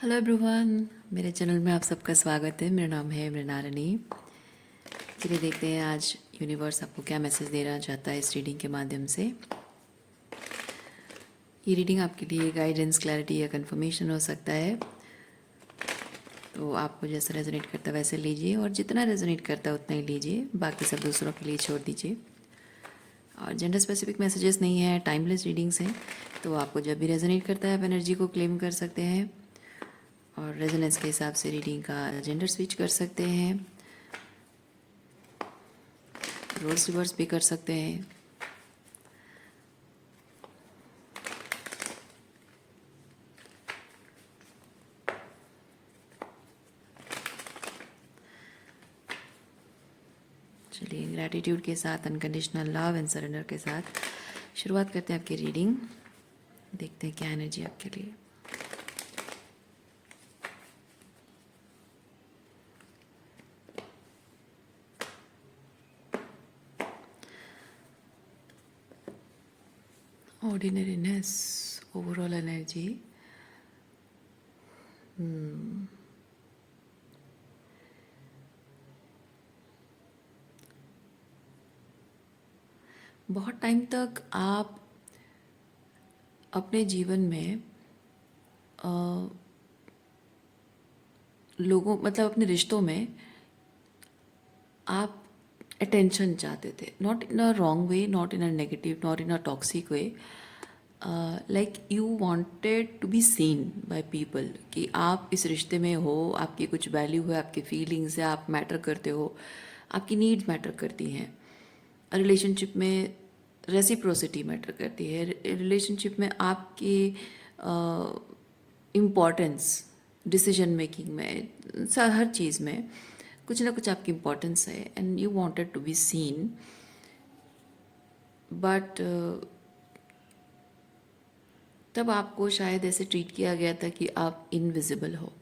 Hello everyone, मेरे channel में आप सबका स्वागत है। मेरा नाम है मृणालिनी। चलिए देखते हैं आज यूनिवर्स आपको क्या मैसेज देना चाहता है इस रीडिंग के माध्यम से। ये रीडिंग आपके लिए गाइडेंस, क्लैरिटी या कंफर्मेशन हो सकता है, तो आपको जैसा रेजोनेट करता है वैसे लीजिए, और जितना रेजोनेट करता है उतना ही लीजिए, बाकी सब दूसरों के लिए छोड़ दीजिए। और जेंडर स्पेसिफिक मैसेजेस नहीं है, टाइमलेस रीडिंग्स हैं, तो आपको जब भी रेजोनेट करता है आप एनर्जी को क्लेम कर सकते हैं और रेजोनेंस के हिसाब से रीडिंग का जेंडर स्विच कर सकते हैं, रोल्स रिवर्स भी कर सकते हैं। चलिए ग्रैटिट्यूड के साथ, अनकंडीशनल लव एंड सरेंडर के साथ शुरुआत करते हैं आपकी रीडिंग। देखते हैं क्या एनर्जी आपके लिए। Ordinariness, overall energy. बहुत टाइम तक आप अपने जीवन में लोगों, मतलब अपने रिश्तों में आप अटेंशन चाहते थे, not in a wrong way, not in a negative, not in a toxic way. Like you wanted to be seen by people कि आप इस रिश्ते में हो, आपकी कुछ वैल्यू है, आपकी फीलिंग्स है, आप मैटर करते हो, आपकी नीड्स मैटर करती हैं। रिलेशनशिप में रेसिप्रोसिटी मैटर करती है। रिलेशनशिप में आपकी इम्पोर्टेंस डिसीजन मेकिंग में, हर चीज़ में कुछ ना कुछ आपकी इम्पोर्टेंस है, and you wanted to be seen. But तब आपको शायद ऐसे ट्रीट किया गया था कि आप इनविजिबल हो।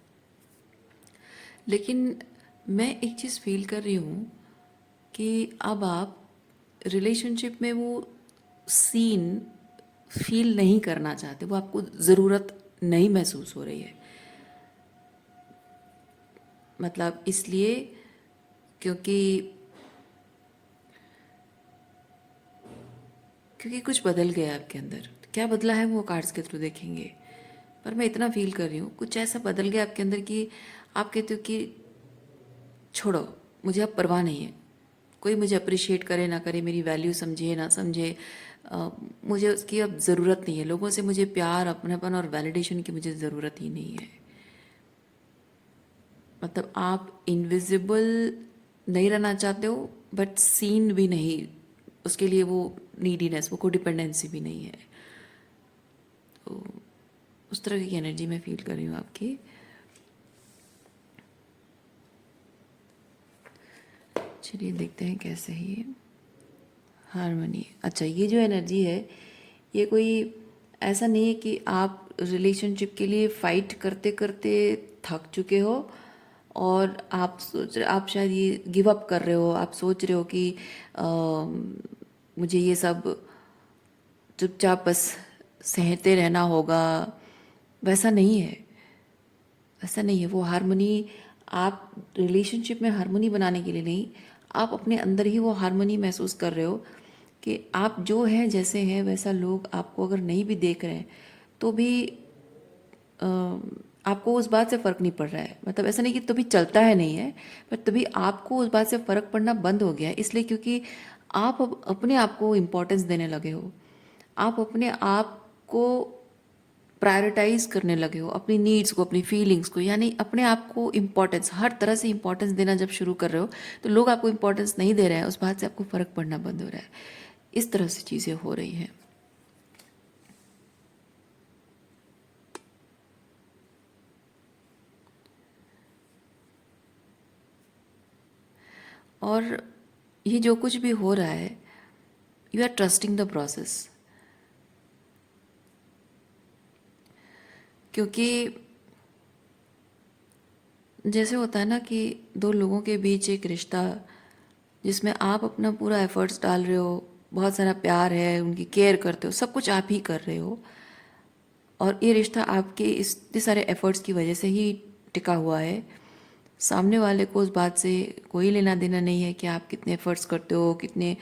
लेकिन मैं एक चीज़ फील कर रही हूँ कि अब आप रिलेशनशिप में वो सीन फील नहीं करना चाहते, वो आपको ज़रूरत नहीं महसूस हो रही है। मतलब इसलिए क्योंकि क्योंकि कुछ बदल गया आपके अंदर। क्या बदला है वो कार्ड्स के थ्रू देखेंगे, पर मैं इतना फील कर रही हूँ कुछ ऐसा बदल गया आपके अंदर कि आप कहते हो कि छोड़ो, मुझे अब परवाह नहीं है, कोई मुझे अप्रिशिएट करे ना करे, मेरी वैल्यू समझे ना समझे, मुझे उसकी अब ज़रूरत नहीं है। लोगों से मुझे प्यार, अपनापन और वैलिडेशन की मुझे ज़रूरत ही नहीं है। मतलब आप इनविजिबल नहीं रहना चाहते हो, बट सीन भी नहीं, उसके लिए वो नीडीनेस, वो कोडिपेंडेंसी भी नहीं है। तो उस तरह की एनर्जी मैं फील कर रही हूँ आपकी। चलिए देखते हैं कैसे है ये हारमोनी। अच्छा, ये जो एनर्जी है ये कोई ऐसा नहीं है कि आप रिलेशनशिप के लिए फाइट करते करते थक चुके हो और आप शायद ये गिव अप कर रहे हो। आप सोच रहे हो कि मुझे ये सब चुपचाप बस सहते रहना होगा। वैसा नहीं है, ऐसा नहीं है। वो हारमोनी, आप रिलेशनशिप में हारमोनी बनाने के लिए नहीं, आप अपने अंदर ही वो हारमोनी महसूस कर रहे हो कि आप जो हैं, जैसे हैं वैसा लोग आपको अगर नहीं भी देख रहे हैं तो भी अ, आपको उस बात से फ़र्क नहीं पड़ रहा है। मतलब ऐसा नहीं कि तभी चलता है नहीं है, पर तभी आपको उस बात से फ़र्क पड़ना बंद हो गया है। इसलिए क्योंकि आप अब अपने आप को इम्पोर्टेंस देने लगे हो, आप अपने आप को प्रायोरिटाइज करने लगे हो, अपनी नीड्स को, अपनी फीलिंग्स को, यानी अपने आप को इम्पोर्टेंस, हर तरह से इम्पोर्टेंस देना जब शुरू कर रहे हो तो लोग आपको इम्पोर्टेंस नहीं दे रहे हैं, उस बात से आपको फ़र्क पड़ना बंद हो रहा है। इस तरह से चीज़ें हो रही हैं। और ये जो कुछ भी हो रहा है, you are trusting the process. क्योंकि जैसे होता है ना कि दो लोगों के बीच एक रिश्ता जिसमें आप अपना पूरा एफर्ट्स डाल रहे हो, बहुत सारा प्यार है, उनकी केयर करते हो, सब कुछ आप ही कर रहे हो, और ये रिश्ता आपके इतने सारे एफर्ट्स की वजह से ही टिका हुआ है। सामने वाले को उस बात से कोई लेना देना नहीं है कि आप कितने एफर्ट्स करते हो, कितने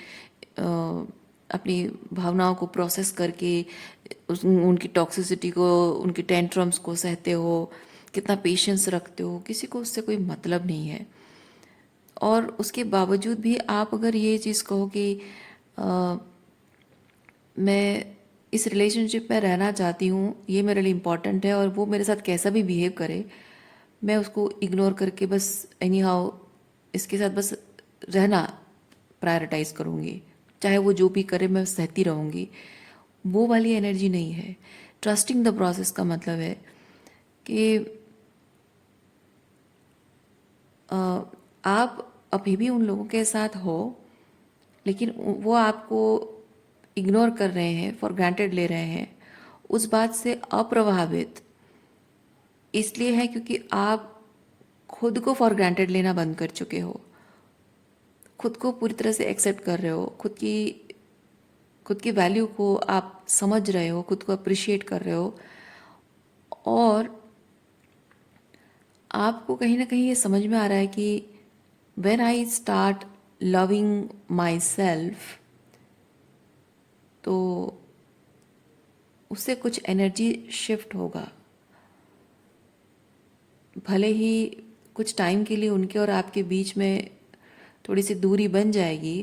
अपनी भावनाओं को प्रोसेस करके उनकी टॉक्सिसिटी को, उनकी टेंट्रम्स को सहते हो, कितना पेशेंस रखते हो। किसी को उससे कोई मतलब नहीं है। और उसके बावजूद भी आप अगर ये चीज़ कहो कि अ, मैं इस रिलेशनशिप में रहना चाहती हूँ, ये मेरे लिए इम्पॉर्टेंट है, और वो मेरे साथ कैसा भी बिहेव करे मैं उसको इग्नोर करके बस एनी हाउ इसके साथ बस रहना प्रायोरिटाइज करूँगी, चाहे वो जो भी करे मैं सहती रहूँगी, वो वाली एनर्जी नहीं है। ट्रस्टिंग द प्रोसेस का मतलब है कि अ, आप अभी भी उन लोगों के साथ हो, लेकिन वो आपको इग्नोर कर रहे हैं, फॉर ग्रांटेड ले रहे हैं। उस बात से अप्रभावित इसलिए है क्योंकि आप खुद को फॉर ग्रांटेड लेना बंद कर चुके हो, खुद को पूरी तरह से एक्सेप्ट कर रहे हो, खुद की वैल्यू को आप समझ रहे हो, खुद को अप्रिशिएट कर रहे हो, और आपको कहीं ना कहीं ये समझ में आ रहा है कि when I start loving my self, तो उससे कुछ एनर्जी शिफ्ट होगा। भले ही कुछ टाइम के लिए उनके और आपके बीच में थोड़ी सी दूरी बन जाएगी,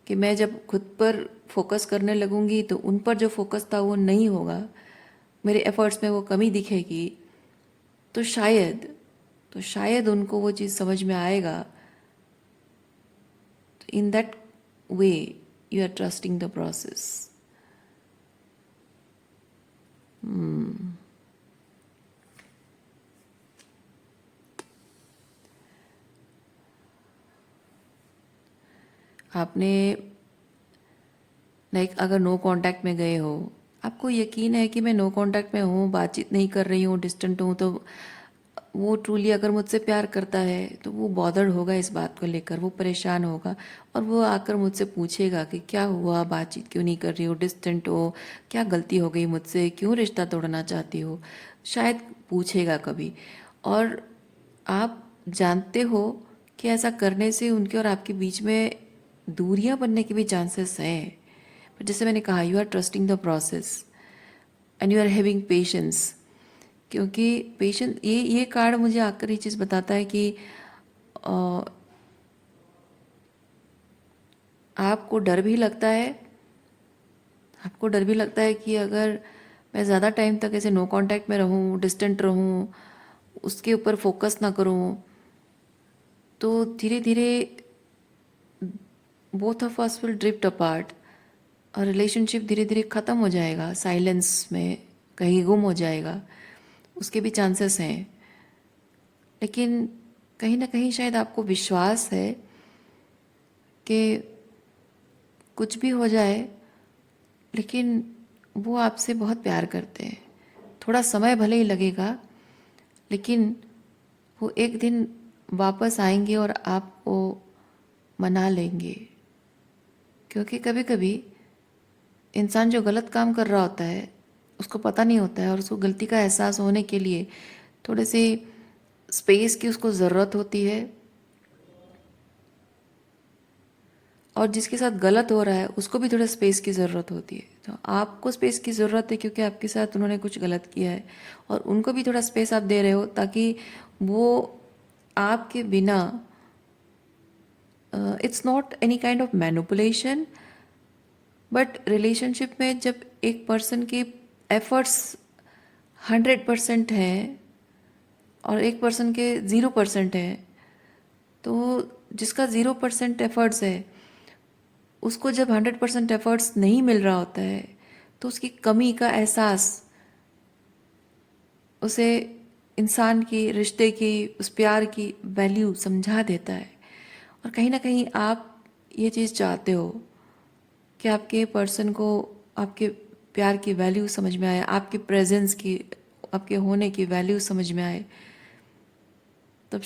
कि मैं जब खुद पर फोकस करने लगूंगी तो उन पर जो फोकस था वो नहीं होगा, मेरे एफर्ट्स में वो कमी दिखेगी, तो शायद उनको वो चीज़ समझ में आएगा। In that way you are trusting the process. आपने लाइक अगर नो कांटेक्ट में गए हो, आपको यकीन है कि मैं नो कांटेक्ट में हूँ, बातचीत नहीं कर रही हूँ, डिस्टेंट हूँ, तो वो ट्रूली अगर मुझसे प्यार करता है तो वो बॉदर्ड होगा इस बात को लेकर, वो परेशान होगा, और वो आकर मुझसे पूछेगा कि क्या हुआ, बातचीत क्यों नहीं कर रही हो, डिस्टेंट हो, क्या गलती हो गई मुझसे, क्यों रिश्ता तोड़ना चाहती हो, शायद पूछेगा कभी। और आप जानते हो कि ऐसा करने से उनके और आपके बीच में दूरियां बनने के भी चांसेस हैं। पर जैसे मैंने कहा, you are trusting the process and you are having patience. क्योंकि पेशेंस, ये कार्ड मुझे आकर ये चीज़ बताता है कि अ, आपको डर भी लगता है, आपको डर भी लगता है कि अगर मैं ज़्यादा टाइम तक ऐसे नो कांटेक्ट में रहूं, डिस्टेंट रहूं, उसके ऊपर फोकस ना करूं, तो धीरे धीरे both of us will drift apart, और रिलेशनशिप धीरे धीरे ख़त्म हो जाएगा, साइलेंस में कहीं गुम हो जाएगा। उसके भी चांसेस हैं। लेकिन कहीं ना कहीं शायद आपको विश्वास है कि कुछ भी हो जाए, लेकिन वो आपसे बहुत प्यार करते हैं। थोड़ा समय भले ही लगेगा, लेकिन वो एक दिन वापस आएंगे और आपको मना लेंगे। क्योंकि कभी कभी इंसान जो गलत काम कर रहा होता है उसको पता नहीं होता है, और उसको गलती का एहसास होने के लिए थोड़े से स्पेस की उसको ज़रूरत होती है, और जिसके साथ गलत हो रहा है उसको भी थोड़ा स्पेस की ज़रूरत होती है। तो आपको स्पेस की ज़रूरत है क्योंकि आपके साथ उन्होंने कुछ गलत किया है, और उनको भी थोड़ा स्पेस आप दे रहे हो ताकि वो आपके बिना, it's not any kind of manipulation, but relationship में जब एक पर्सन के एफर्ट्स 100% हैं और एक पर्सन के 0% है, तो जिसका 0% एफर्ट्स है उसको जब 100% एफर्ट्स नहीं मिल रहा होता है, तो उसकी कमी का एहसास उसे इंसान की, रिश्ते की, उस प्यार की वैल्यू समझा देता है। और कहीं ना कहीं आप ये चीज़ चाहते हो कि आपके पर्सन को आपके प्यार की वैल्यू समझ में आए, आपके प्रेजेंस की, आपके होने की वैल्यू समझ में आए। तब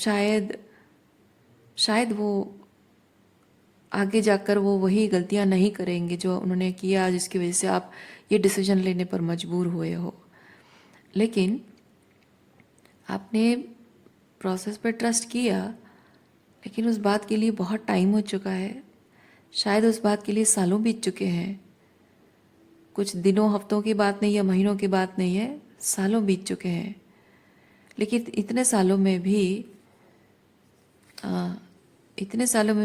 शायद वो आगे जाकर वो वही गलतियां नहीं करेंगे जो उन्होंने किया, जिसकी वजह से आप ये डिसीजन लेने पर मजबूर हुए हो। लेकिन आपने प्रोसेस पर ट्रस्ट किया, लेकिन उस बात के लिए बहुत टाइम हो चुका है। शायद उस बात के लिए सालों बीत चुके हैं। कुछ दिनों हफ्तों की बात नहीं या महीनों की बात नहीं है, सालों बीत चुके हैं। लेकिन इतने सालों में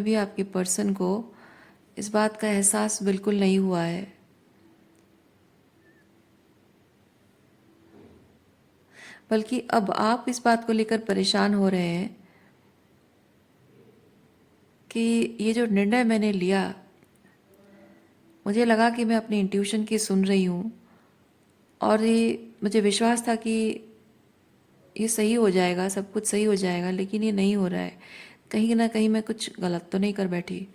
भी आपके पर्सन को इस बात का एहसास बिल्कुल नहीं हुआ है। बल्कि अब आप इस बात को लेकर परेशान हो रहे हैं कि ये जो निर्णय मैंने लिया, मुझे लगा कि मैं अपनी इंट्यूशन की सुन रही हूँ और ये मुझे विश्वास था कि ये सही हो जाएगा, सब कुछ सही हो जाएगा, लेकिन ये नहीं हो रहा है। कहीं ना कहीं मैं कुछ गलत तो नहीं कर बैठी,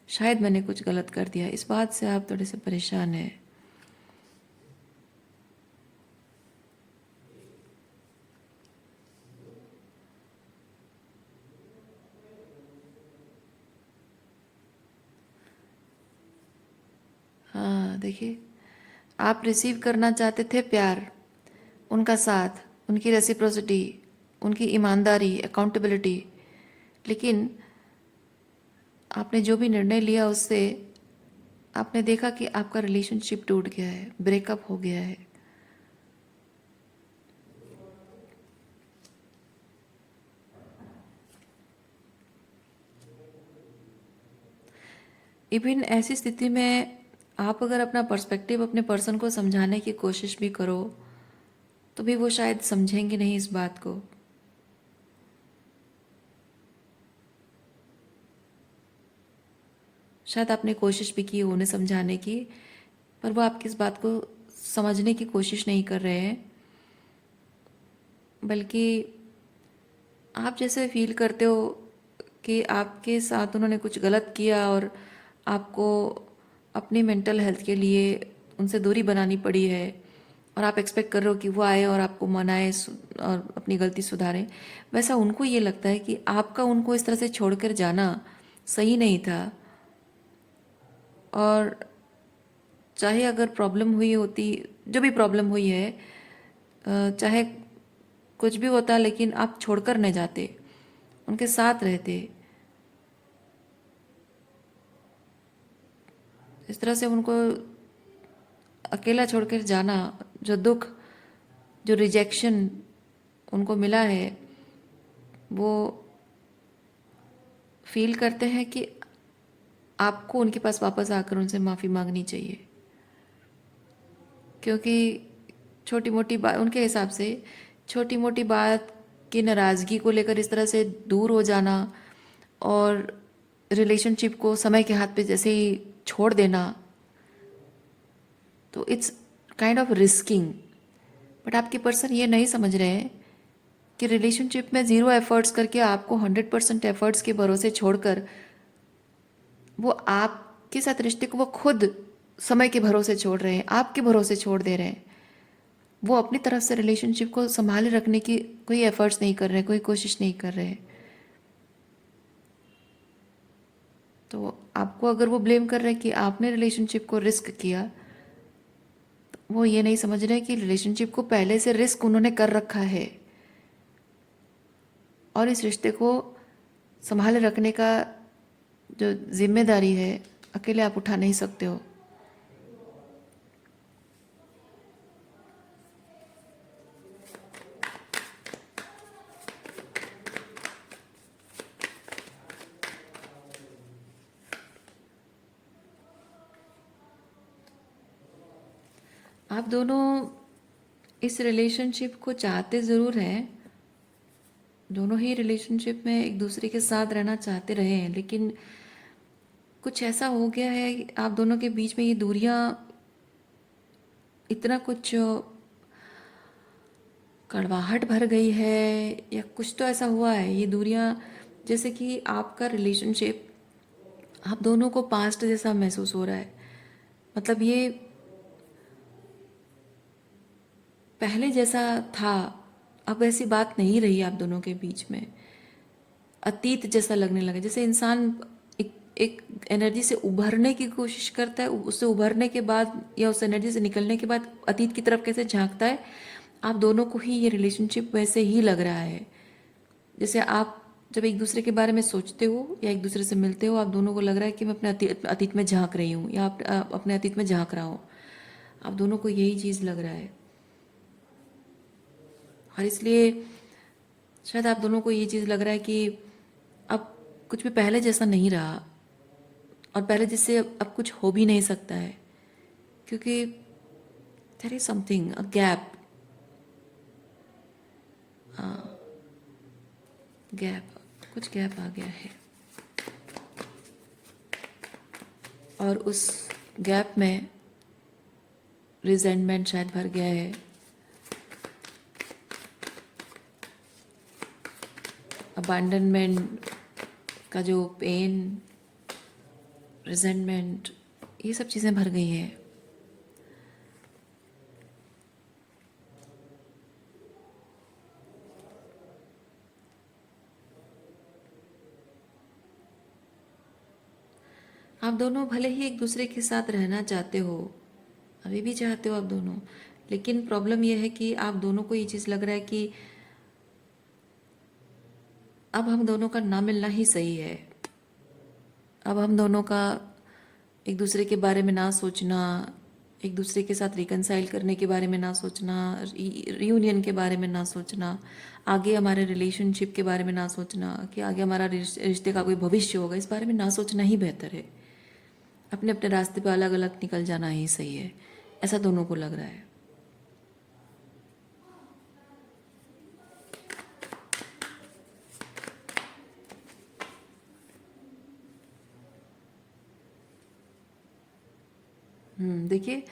शायद मैंने कुछ गलत कर दिया। इस बात से आप थोड़े से परेशान हैं। हाँ, देखिए, आप रिसीव करना चाहते थे प्यार, उनका साथ, उनकी रेसिप्रोसिटी, उनकी ईमानदारी, अकाउंटेबिलिटी। लेकिन आपने जो भी निर्णय लिया उससे आपने देखा कि आपका रिलेशनशिप टूट गया है, ब्रेकअप हो गया है। इवन ऐसी स्थिति में आप अगर अपना पर्सपेक्टिव अपने पर्सन को समझाने की कोशिश भी करो तो भी वो शायद समझेंगे नहीं इस बात को। शायद आपने कोशिश भी की उन्हें समझाने की, पर वो आपकी इस बात को समझने की कोशिश नहीं कर रहे हैं। बल्कि आप जैसे फील करते हो कि आपके साथ उन्होंने कुछ गलत किया और आपको अपनी मेंटल हेल्थ के लिए उनसे दूरी बनानी पड़ी है, और आप एक्सपेक्ट कर रहे हो कि वो आए और आपको मनाए और अपनी गलती सुधारें। वैसा उनको ये लगता है कि आपका उनको इस तरह से छोड़कर जाना सही नहीं था। और चाहे अगर प्रॉब्लम हुई होती, जो भी प्रॉब्लम हुई है, चाहे कुछ भी होता, लेकिन आप छोड़कर न जाते, उनके साथ रहते। इस तरह से उनको अकेला छोड़कर जाना, जो दुख, जो रिजेक्शन उनको मिला है, वो फील करते हैं कि आपको उनके पास वापस आकर उनसे माफ़ी मांगनी चाहिए। क्योंकि छोटी मोटी बात उनके हिसाब से, छोटी मोटी बात की नाराज़गी को लेकर इस तरह से दूर हो जाना और रिलेशनशिप को समय के हाथ पे जैसे ही छोड़ देना, तो it's kind of risking. But आपके पर्सन ये नहीं समझ रहे हैं कि रिलेशनशिप में ज़ीरो एफर्ट्स करके आपको 100% एफर्ट्स के भरोसे छोड़कर वो आपके साथ रिश्ते को वो खुद समय के भरोसे छोड़ रहे हैं, आपके भरोसे छोड़ दे रहे हैं। वो अपनी तरफ से रिलेशनशिप को संभाले रखने की कोई एफर्ट्स नहीं कर रहे हैं, कोई कोशिश नहीं कर रहे हैं। तो आपको अगर वो ब्लेम कर रहे हैं कि आपने रिलेशनशिप को रिस्क किया, तो वो ये नहीं समझ रहे कि रिलेशनशिप को पहले से रिस्क उन्होंने कर रखा है और इस रिश्ते को संभाले रखने का जो जिम्मेदारी है, अकेले आप उठा नहीं सकते हो। आप दोनों इस रिलेशनशिप को चाहते ज़रूर हैं, दोनों ही रिलेशनशिप में एक दूसरे के साथ रहना चाहते रहे हैं, लेकिन कुछ ऐसा हो गया है कि आप दोनों के बीच में ये दूरियां, इतना कुछ कड़वाहट भर गई है या कुछ तो ऐसा हुआ है, ये दूरियां, जैसे कि आपका रिलेशनशिप आप दोनों को पास्ट जैसा महसूस हो रहा है। मतलब ये पहले जैसा था, अब ऐसी बात नहीं रही आप दोनों के बीच में। अतीत जैसा लगने लगा, जैसे इंसान एक एक एनर्जी से उभरने की कोशिश करता है, उससे उभरने के बाद या उस एनर्जी से निकलने के बाद अतीत की तरफ कैसे झांकता है, आप दोनों को ही ये रिलेशनशिप वैसे ही लग रहा है। जैसे आप जब एक दूसरे के बारे में सोचते हो या एक दूसरे से मिलते हो, आप दोनों को लग रहा है कि मैं अपने अतीत में झांक रही हूँ या आप अपने अतीत में झांक रहा हूँ। आप दोनों को यही चीज़ लग रहा है और इसलिए शायद आप दोनों को ये चीज़ लग रहा है कि अब कुछ भी पहले जैसा नहीं रहा और पहले जैसे अब कुछ हो भी नहीं सकता है, क्योंकि there is something a gap, कुछ गैप आ गया है और उस गैप में रिजेंटमेंट शायद भर गया है, अबैंडनमेंट का जो पेन, रिजेंटमेंट, ये सब चीज़ें भर गई हैं। आप दोनों भले ही एक दूसरे के साथ रहना चाहते हो, अभी भी चाहते हो आप दोनों, लेकिन प्रॉब्लम यह है कि आप दोनों को ये चीज़ लग रहा है कि अब हम दोनों का ना मिलना ही सही है। अब हम दोनों का एक दूसरे के बारे में ना सोचना, एक दूसरे के साथ रिकनसाइल करने के बारे में ना सोचना, रियूनियन के बारे में ना सोचना, आगे हमारे रिलेशनशिप के बारे में ना सोचना कि आगे हमारा रिश्ते का कोई भविष्य होगा, इस बारे में ना सोचना ही बेहतर है। अपने अपने रास्ते पे अलग अलग निकल जाना ही सही है, ऐसा दोनों को लग रहा है। देखिए,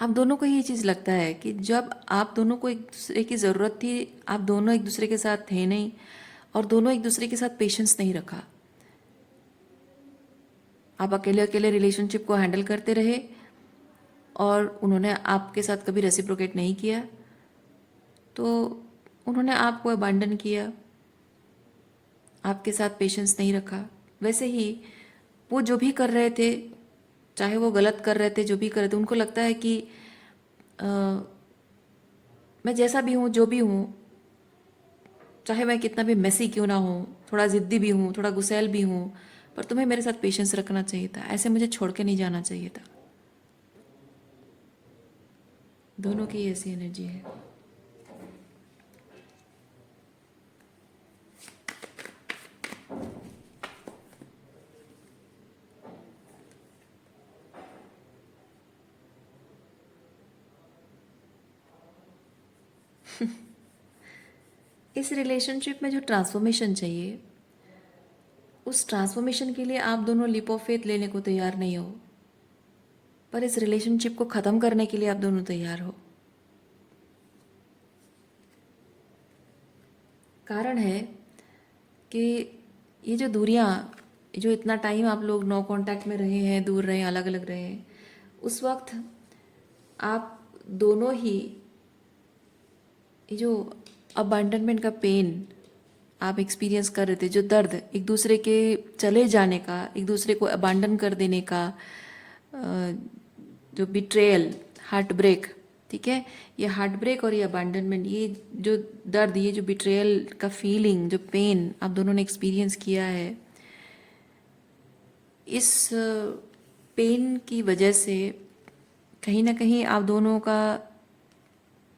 आप दोनों को ये चीज़ लगता है कि जब आप दोनों को एक दूसरे की ज़रूरत थी, आप दोनों एक दूसरे के साथ थे नहीं और दोनों एक दूसरे के साथ पेशेंस नहीं रखा। आप अकेले अकेले रिलेशनशिप को हैंडल करते रहे और उन्होंने आपके साथ कभी रेसिप्रोकेट नहीं किया, तो उन्होंने आपको अबैंडन किया, आपके साथ पेशेंस नहीं रखा। वैसे ही वो जो भी कर रहे थे, चाहे वो गलत कर रहे थे, जो भी कर रहे थे, उनको लगता है कि अ, मैं जैसा भी हूँ, जो भी हूँ, चाहे मैं कितना भी मेसी क्यों ना हूँ, थोड़ा ज़िद्दी भी हूँ, थोड़ा गुस्सैल भी हूँ, पर तुम्हें मेरे साथ पेशेंस रखना चाहिए था, ऐसे मुझे छोड़ के नहीं जाना चाहिए था। दोनों की ऐसी एनर्जी है। इस रिलेशनशिप में जो ट्रांसफॉर्मेशन चाहिए, उस ट्रांसफॉर्मेशन के लिए आप दोनों लीप ऑफ फेथ लेने को तैयार नहीं हो, पर इस रिलेशनशिप को ख़त्म करने के लिए आप दोनों तैयार हो। कारण है कि ये जो दूरियां, जो इतना टाइम आप लोग नो कांटेक्ट में रहे हैं, दूर रहे हैं, अलग अलग रहे हैं, उस वक्त आप दोनों ही ये जो अबैंडनमेंट का पेन आप एक्सपीरियंस कर रहे थे, जो दर्द एक दूसरे के चले जाने का, एक दूसरे को अबैंडन कर देने का, जो बिट्रेयल, हार्ट ब्रेक, ठीक है, ये हार्ट ब्रेक और ये अबैंडनमेंट, ये जो दर्द, ये जो बिट्रेयल का फीलिंग, जो पेन आप दोनों ने एक्सपीरियंस किया है, इस पेन की वजह से कहीं ना कहीं आप दोनों का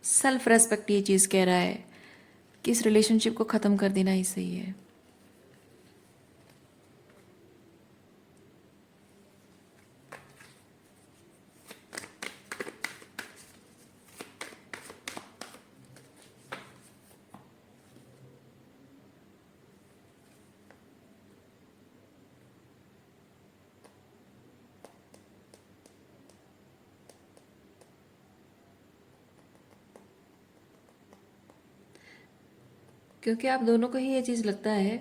सेल्फ रेस्पेक्ट ये चीज़ कह रहा है कि इस रिलेशनशिप को ख़त्म कर देना ही सही है। क्योंकि आप दोनों को ही ये चीज़ लगता है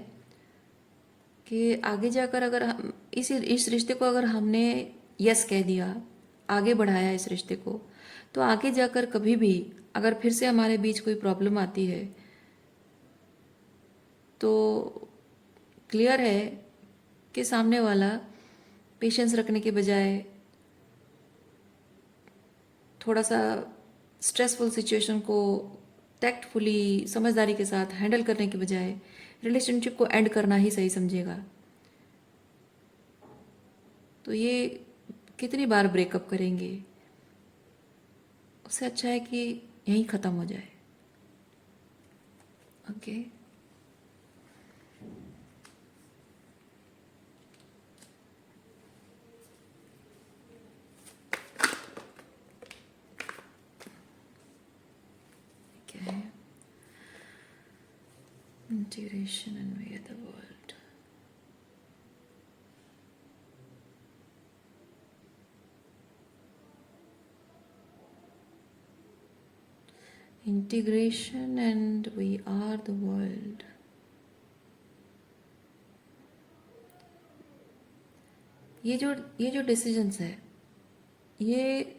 कि आगे जाकर अगर हम इस रिश्ते को अगर हमने यस कह दिया, आगे बढ़ाया इस रिश्ते को, तो आगे जाकर कभी भी अगर फिर से हमारे बीच कोई प्रॉब्लम आती है, तो क्लियर है कि सामने वाला पेशेंस रखने के बजाय, थोड़ा सा स्ट्रेसफुल सिचुएशन को टैक्टफुली समझदारी के साथ हैंडल करने के बजाय रिलेशनशिप को एंड करना ही सही समझेगा, तो ये कितनी बार ब्रेकअप करेंगे? उससे अच्छा है कि यहीं ख़त्म हो जाए। ओके, क्या है? Integration and we the world. Integration and we are the world. ये जो डिसीजंस है, ये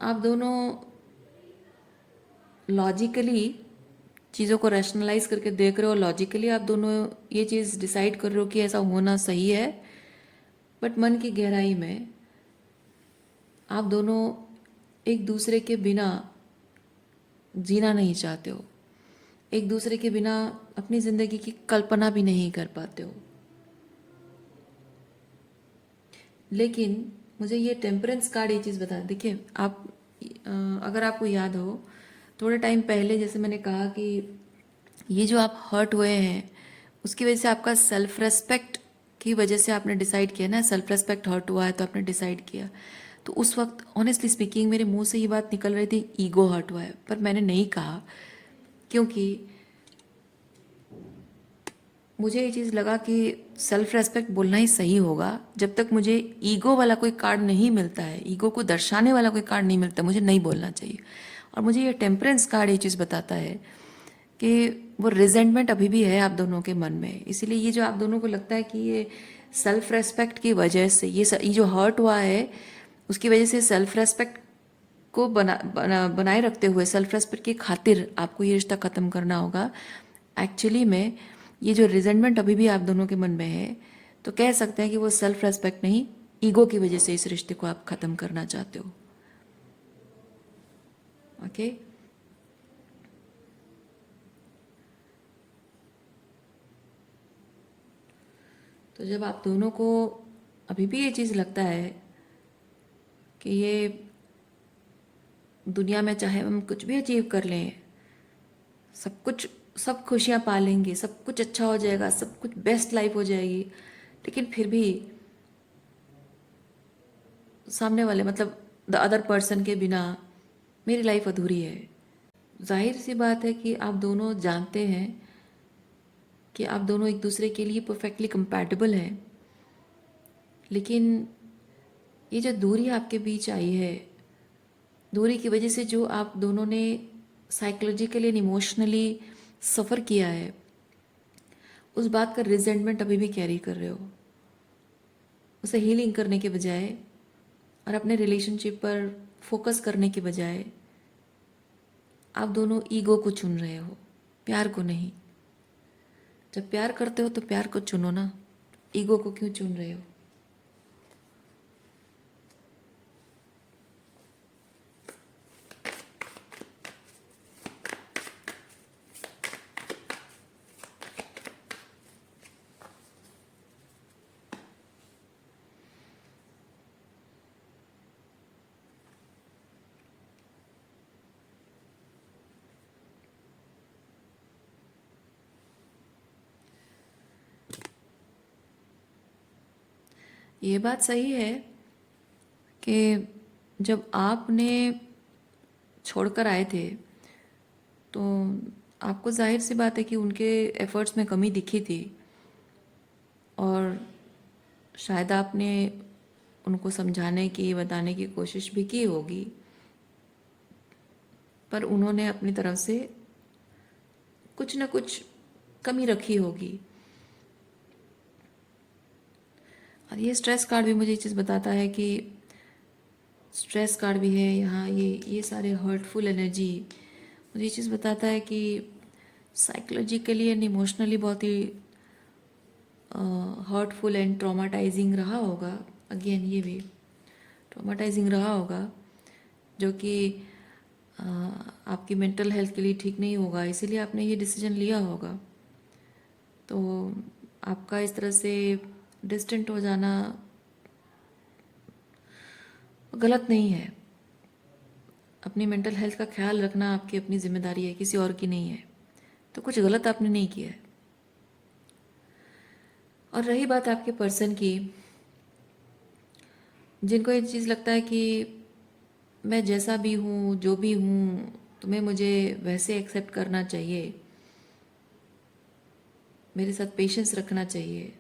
आप दोनों लॉजिकली चीज़ों को रैशनलाइज करके देख रहे हो, लॉजिकली आप दोनों ये चीज़ डिसाइड कर रहे हो कि ऐसा होना सही है, बट मन की गहराई में आप दोनों एक दूसरे के बिना जीना नहीं चाहते हो, एक दूसरे के बिना अपनी ज़िंदगी की कल्पना भी नहीं कर पाते हो। लेकिन मुझे ये टेम्परेंस कार्ड ये चीज़ बता, देखिए आप अगर आपको याद हो थोड़े टाइम पहले जैसे मैंने कहा कि ये जो आप हर्ट हुए हैं उसकी वजह से आपका सेल्फ रेस्पेक्ट की वजह से आपने डिसाइड किया ना, सेल्फ रेस्पेक्ट हर्ट हुआ है तो आपने डिसाइड किया। तो उस वक्त ऑनेस्टली स्पीकिंग मेरे मुंह से ये बात निकल रही थी ईगो हर्ट हुआ है, पर मैंने नहीं कहा क्योंकि मुझे ये चीज़ लगा कि सेल्फ रेस्पेक्ट बोलना ही सही होगा। जब तक मुझे ईगो वाला कोई कार्ड नहीं मिलता है, ईगो को दर्शाने वाला कोई कार्ड नहीं मिलता, मुझे नहीं बोलना चाहिए। और मुझे ये टेम्परेंस कार्ड ये चीज़ बताता है कि वो रिजेंटमेंट अभी भी है आप दोनों के मन में। इसीलिए ये जो आप दोनों को लगता है कि ये सेल्फ रेस्पेक्ट की वजह से ये जो हर्ट हुआ है उसकी वजह से सेल्फ रेस्पेक्ट को बनाए रखते हुए सेल्फ रेस्पेक्ट की खातिर आपको ये रिश्ता ख़त्म करना होगा। एक्चुअली में ये जो रिजेंटमेंट अभी भी आप दोनों के मन में है, तो कह सकते हैं कि वो सेल्फ रेस्पेक्ट नहीं, ईगो की वजह से इस रिश्ते को आप ख़त्म करना चाहते हो। ओके, तो जब आप दोनों को अभी भी ये चीज़ लगता है कि ये दुनिया में चाहे हम कुछ भी अचीव कर लें, सब कुछ, सब खुशियाँ पा लेंगे, सब कुछ अच्छा हो जाएगा, सब कुछ बेस्ट लाइफ हो जाएगी, लेकिन फिर भी सामने वाले मतलब द अदर पर्सन के बिना मेरी लाइफ अधूरी है। जाहिर सी बात है कि आप दोनों जानते हैं कि आप दोनों एक दूसरे के लिए परफेक्टली कंपैटिबल हैं, लेकिन ये जो दूरी आपके बीच आई है, दूरी की वजह से जो आप दोनों ने साइकोलॉजिकली एंड इमोशनली सफ़र किया है, उस बात का रिजेंटमेंट अभी भी कैरी कर रहे हो। उसे हीलिंग करने के बजाय और अपने रिलेशनशिप पर फोकस करने के बजाय आप दोनों ईगो को चुन रहे हो, प्यार को नहीं। जब प्यार करते हो तो प्यार को चुनो ना, ईगो को क्यों चुन रहे हो? ये बात सही है कि जब आपने छोड़कर आए थे तो आपको जाहिर सी बात है कि उनके एफर्ट्स में कमी दिखी थी और शायद आपने उनको समझाने की, बताने की कोशिश भी की होगी, पर उन्होंने अपनी तरफ से कुछ ना कुछ कमी रखी होगी। और ये स्ट्रेस कार्ड भी मुझे ये चीज़ बताता है कि स्ट्रेस कार्ड भी है यहाँ, ये सारे हर्टफुल एनर्जी मुझे ये चीज़ बताता है कि साइकोलॉजिकली एंड इमोशनली बहुत ही हर्टफुल एंड ट्रॉमाटाइजिंग रहा होगा, अगेन ये भी ट्रॉमाटाइजिंग रहा होगा, जो कि आपकी मेंटल हेल्थ के लिए ठीक नहीं होगा, इसीलिए आपने ये डिसीजन लिया होगा। तो आपका इस तरह से डिस्टेंट हो जाना गलत नहीं है। अपनी मेंटल हेल्थ का ख्याल रखना आपकी अपनी जिम्मेदारी है, किसी और की नहीं है। तो कुछ गलत आपने नहीं किया है। और रही बात आपके पर्सन की, जिनको ये चीज़ लगता है कि मैं जैसा भी हूँ, जो भी हूँ, तुम्हें मुझे वैसे एक्सेप्ट करना चाहिए, मेरे साथ पेशेंस रखना चाहिए,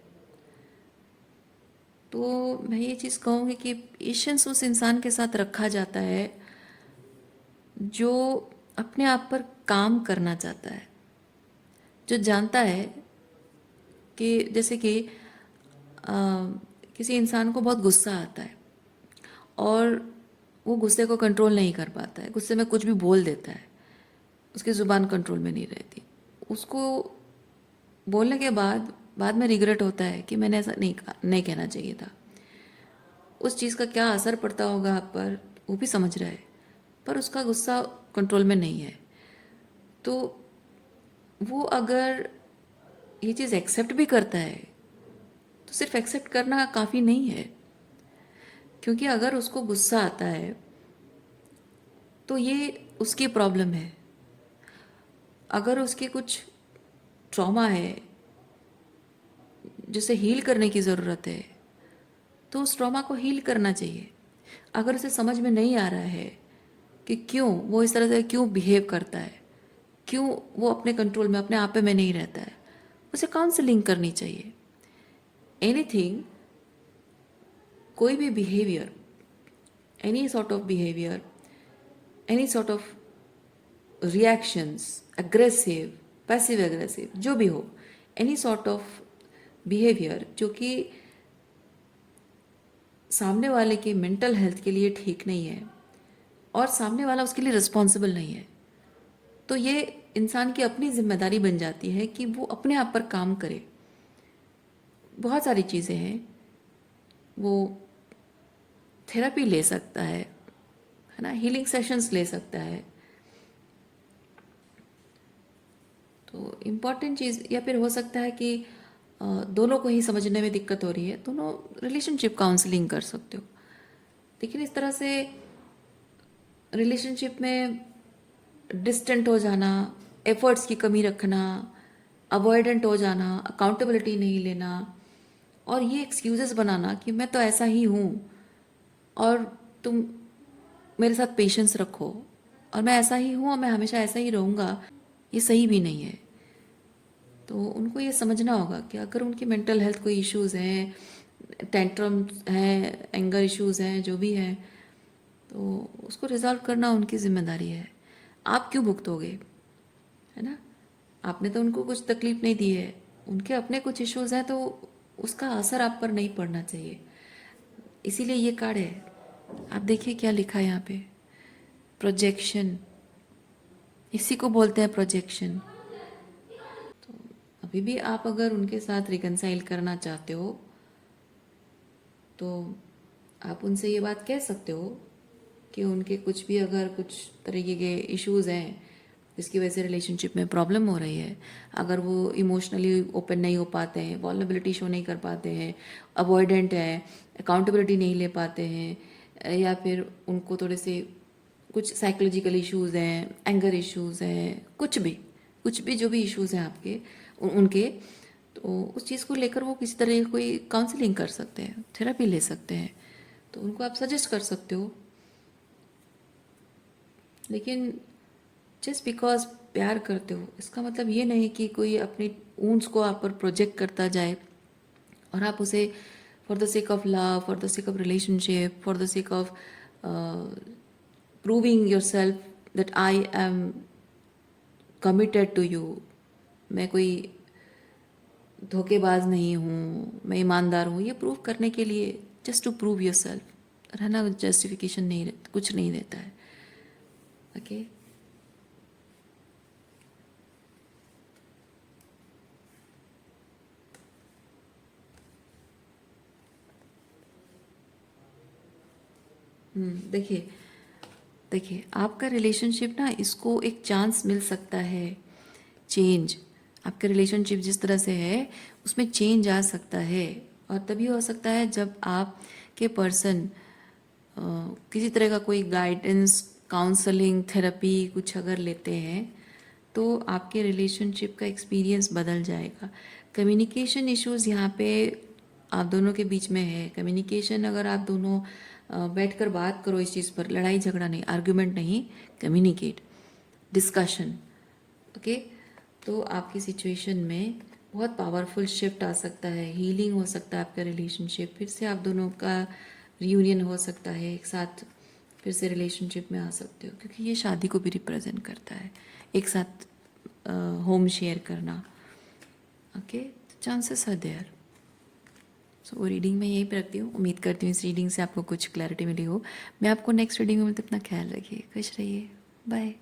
तो मैं ये चीज़ कहूँगी कि पेशेंस उस इंसान के साथ रखा जाता है जो अपने आप पर काम करना चाहता है, जो जानता है कि जैसे कि किसी इंसान को बहुत गुस्सा आता है और वो गुस्से को कंट्रोल नहीं कर पाता है, गुस्से में कुछ भी बोल देता है, उसकी ज़ुबान कंट्रोल में नहीं रहती, उसको बोलने के बाद में रिग्रेट होता है कि मैंने ऐसा नहीं कहना चाहिए था। उस चीज़ का क्या असर पड़ता होगा आप पर वो भी समझ रहा है, पर उसका गुस्सा कंट्रोल में नहीं है। तो वो अगर ये चीज़ एक्सेप्ट भी करता है तो सिर्फ एक्सेप्ट करना काफ़ी नहीं है, क्योंकि अगर उसको गुस्सा आता है तो ये उसकी प्रॉब्लम है। अगर उसके कुछ ट्रॉमा है जिसे हील करने की ज़रूरत है तो उस ट्रॉमा को हील करना चाहिए। अगर उसे समझ में नहीं आ रहा है कि क्यों वो इस तरह से क्यों बिहेव करता है, क्यों वो अपने कंट्रोल में अपने आप में नहीं रहता है, उसे काउंसलिंग करनी चाहिए। एनीथिंग, कोई भी behaviour, any sort of behaviour, any sort of reactions, aggressive, passive aggressive, जो भी हो, एनी सॉर्ट ऑफ बिहेवियर जो कि सामने वाले की मेंटल हेल्थ के लिए ठीक नहीं है और सामने वाला उसके लिए रिस्पॉन्सिबल नहीं है, तो ये इंसान की अपनी जिम्मेदारी बन जाती है कि वो अपने आप पर काम करे। बहुत सारी चीज़ें हैं, वो थेरेपी ले सकता है ना, हीलिंग सेशंस ले सकता है। तो इम्पॉर्टेंट चीज़, या फिर हो सकता है कि दोनों को ही समझने में दिक्कत हो रही है, दोनों रिलेशनशिप काउंसलिंग कर सकते हो। लेकिन इस तरह से रिलेशनशिप में डिस्टेंट हो जाना, एफर्ट्स की कमी रखना, अवॉइडेंट हो जाना, अकाउंटेबिलिटी नहीं लेना और ये एक्सक्यूजेस बनाना कि मैं तो ऐसा ही हूँ और तुम मेरे साथ पेशेंस रखो और मैं ऐसा ही हूँ और मैं हमेशा ऐसा ही रहूँगा, ये सही भी नहीं है। तो उनको ये समझना होगा कि अगर उनकी मेंटल हेल्थ कोई इश्यूज़ हैं, टेंट्रम्स हैं, एंगर इश्यूज़ हैं, जो भी हैं, तो उसको रिजॉल्व करना उनकी जिम्मेदारी है। आप क्यों भुगतोगे, है ना? आपने तो उनको कुछ तकलीफ नहीं दी है, उनके अपने कुछ इश्यूज़ हैं, तो उसका असर आप पर नहीं पड़ना चाहिए। इसीलिए ये कार्ड है। आप देखिए क्या लिखा है यहाँ पे, प्रोजेक्शन, इसी को बोलते हैं प्रोजेक्शन। अभी भी आप अगर उनके साथ रिकनसाइल करना चाहते हो तो आप उनसे ये बात कह सकते हो कि उनके कुछ भी अगर कुछ तरीके के इश्यूज़ हैं जिसकी वजह से रिलेशनशिप में प्रॉब्लम हो रही है, अगर वो इमोशनली ओपन नहीं हो पाते हैं, वॉल्नरेबिलिटी शो नहीं कर पाते हैं, अवॉइडेंट है, अकाउंटेबिलिटी नहीं ले पाते हैं, या फिर उनको थोड़े से कुछ साइकोलॉजिकल इश्यूज़ हैं, एंगर इश्यूज़ हैं, कुछ भी जो भी इश्यूज़ हैं आपके उनके, तो उस चीज़ को लेकर वो किसी तरह की कोई काउंसलिंग कर सकते हैं, थेरेपी ले सकते हैं, तो उनको आप सजेस्ट कर सकते हो। लेकिन जस्ट बिकॉज प्यार करते हो इसका मतलब ये नहीं कि कोई अपनी ऊंस को आप पर प्रोजेक्ट करता जाए और आप उसे for the sake of love, for the sake of relationship, for the sake of proving yourself that I am committed to you, मैं कोई धोखेबाज नहीं हूँ, मैं ईमानदार हूँ, ये प्रूव करने के लिए, just to prove yourself रहना जस्टिफिकेशन नहीं, कुछ नहीं देता है। ओके, देखिए देखिए आपका रिलेशनशिप ना, इसको एक चांस मिल सकता है चेंज। आपका रिलेशनशिप जिस तरह से है उसमें चेंज आ सकता है, और तभी हो सकता है जब आप के पर्सन किसी तरह का कोई गाइडेंस, काउंसलिंग, थेरेपी कुछ अगर लेते हैं तो आपके रिलेशनशिप का एक्सपीरियंस बदल जाएगा। कम्युनिकेशन इश्यूज यहाँ पे आप दोनों के बीच में है। कम्युनिकेशन, अगर आप दोनों बैठकर बात करो इस चीज़ पर, लड़ाई झगड़ा नहीं, आर्गुमेंट नहीं, कम्युनिकेट, डिस्कशन, ओके, तो आपकी सिचुएशन में बहुत पावरफुल शिफ्ट आ सकता है, हीलिंग हो सकता है आपका रिलेशनशिप, फिर से आप दोनों का रियूनियन हो सकता है, एक साथ फिर से रिलेशनशिप में आ सकते हो, क्योंकि ये शादी को भी रिप्रेजेंट करता है, एक साथ होम शेयर करना। Okay, chances are there. So वो रीडिंग में यहीं पे रखती हूँ। उम्मीद करती हूँ इस रीडिंग से आपको कुछ क्लैरिटी मिली हो। मैं आपको नेक्स्ट रीडिंग में मिलती हूँ। अपना ख्याल रखिए, खुश रहिए, बाय।